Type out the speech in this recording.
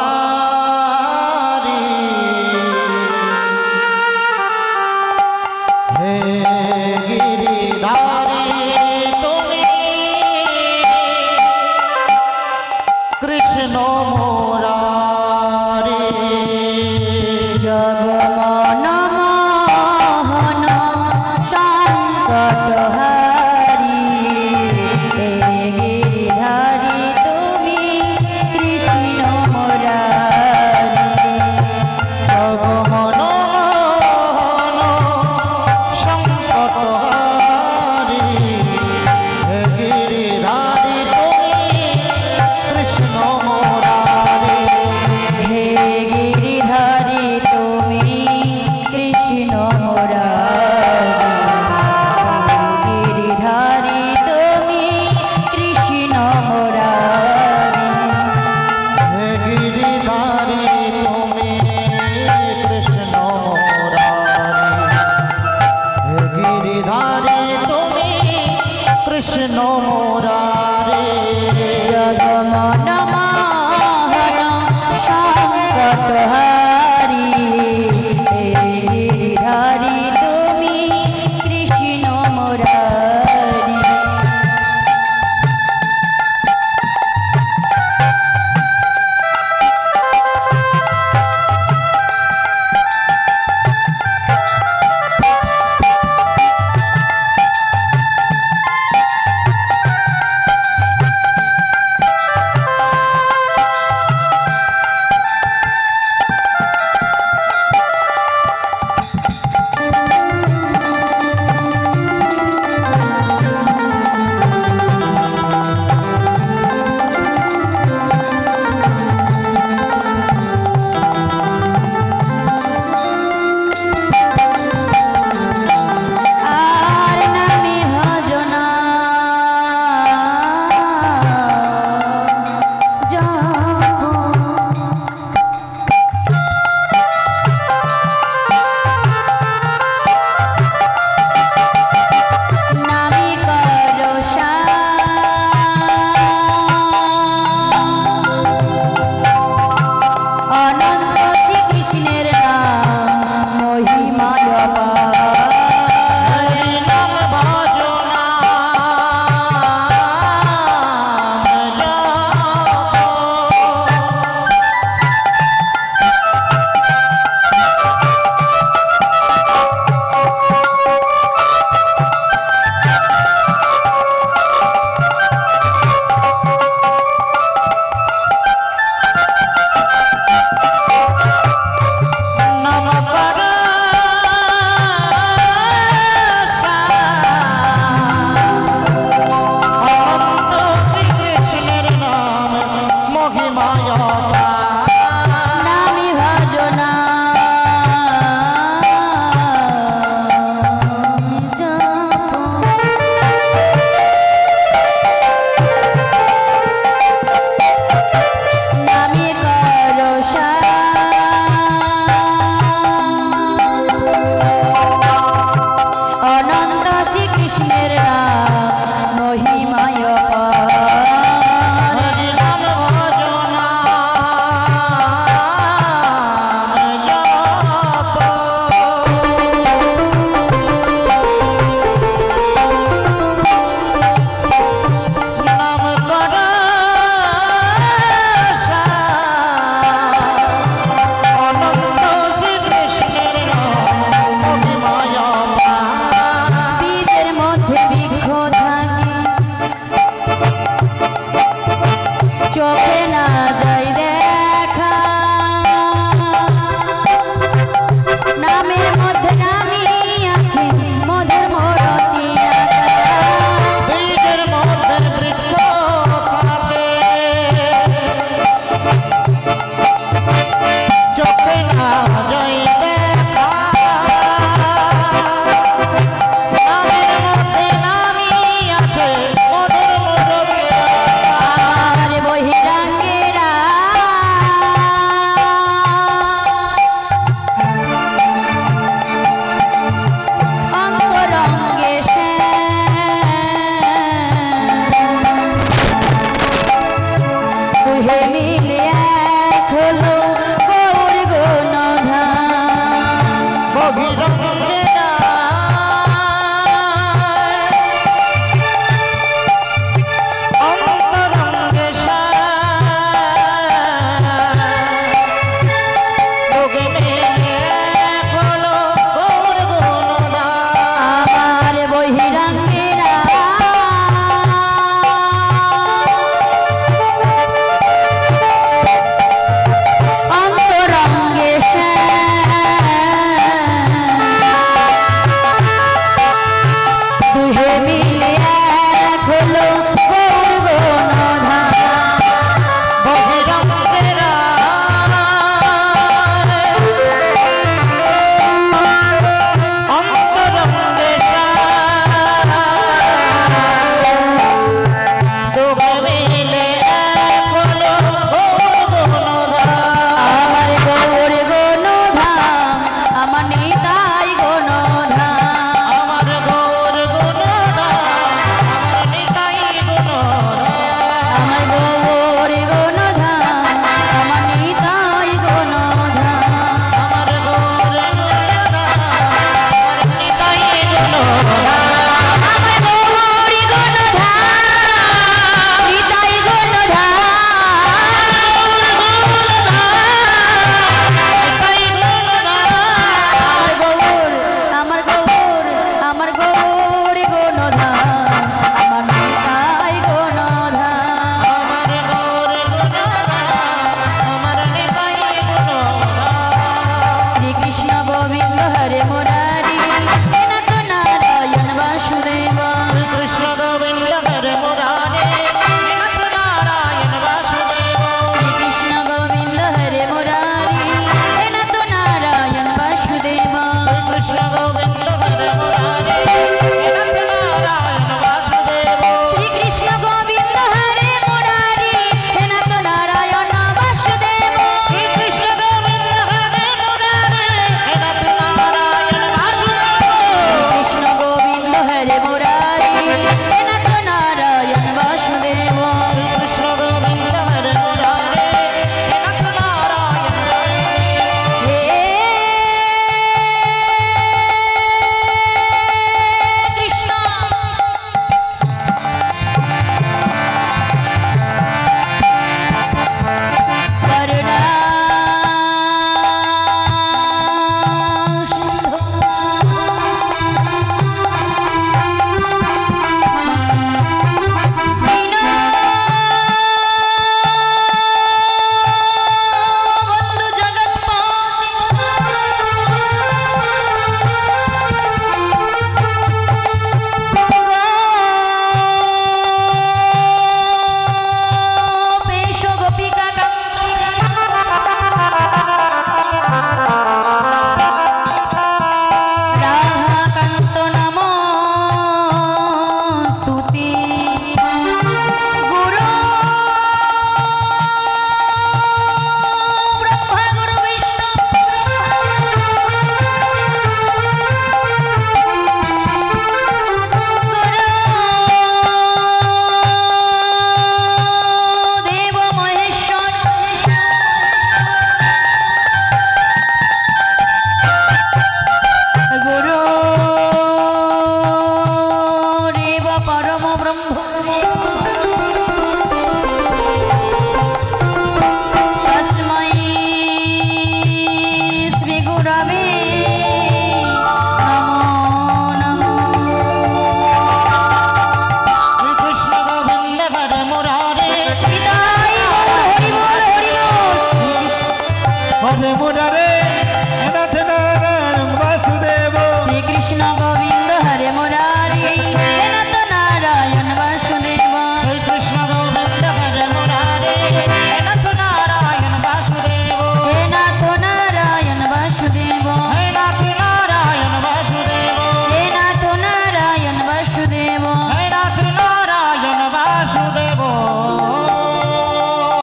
সংকটহারি হে গিরিধারী তুমি কৃষ্ণ মুরারি জগমন মোহন সংকটহারি হে গিরিধারী তুমি কৃষ্ণ মুরারি জগমন মোহন সংকটহারি হে গিরিধারী তুমি কৃষ্ণ মুরারি হে গিরিধারী তুমি কৃষ্ণ মুরারি গিরিধারী তুমি কৃষ্ণ মুরারি হে গিরিধারী তুমি কৃষ্ণ মুরারি হে গিরিধারী তুমি কৃষ্ণ মুরারি জগমন মোহন সংকটহারি হে গিরিধারী তুমি কৃষ্ণ মুরারি নিতাই গুণধাম আমার গৌর গুণধাম আমার নিতাই গুণধাম আমার গৌর গুণধাম আমার নিতাই গুণধাম আমার গৌর গুণধাম আমার নিতাই গুণধাম আমার গৌর গুণধাম নিতাই গুণধাম আমার গৌর আমার গৌর গুণধাম আমার নিতাই গুণধাম আমার গৌর গুণধাম আমার নিতাই গুণধাম শ্রীকৃষ্ণ গোবিন্দ হরে মুরারি হে নাথ নারায়ণ বাসুদেব কৃষ্ণ গোবিন্দ হরে মুরারে নাথ নারায়ণ বাসুদেব শ্রীকৃষ্ণ গোবিন্দ হরে মুরারি হে নাথ নারায়ণ বাসুদেব কৃষ্ণ গোবিন্দ হরে মুরারে নাথ নারায়ণ বাসুদেব শ্রীকৃষ্ণ গোবিন্দ হরে মুরারি হে নাথ নারায়ণ বাসুদেব কৃষ্ণ গোবিন্দ হরে মুরারে নাথ নারায়ণ বাসুদেব কৃষ্ণ গোবিন্দ হরে মুরারি হে নাথ নারায়ণ বাসুদেব কৃষ্ণ গোবিন্দ হরে মুরারে নাথ নারায়ণ বাসুদেব হে কৃষ্ণ করুণা সিন্ধু দীনবন্ধু জগৎপতি গোপেশ গোপিকা রাধাকান্ত নমস্তুতে গুরু ব্রহ্মা গুরু বিষ্ণু গুরু দেব মহেশ্বর গুরু রেব পরম ব্রহ্ম তস্मै শ্রী গুরবে নমো নমঃ কৃষ্ণ গোবিন্দ হরে মুরারে নিতাই গৌর হরি বল হরি বল হরে মুরারে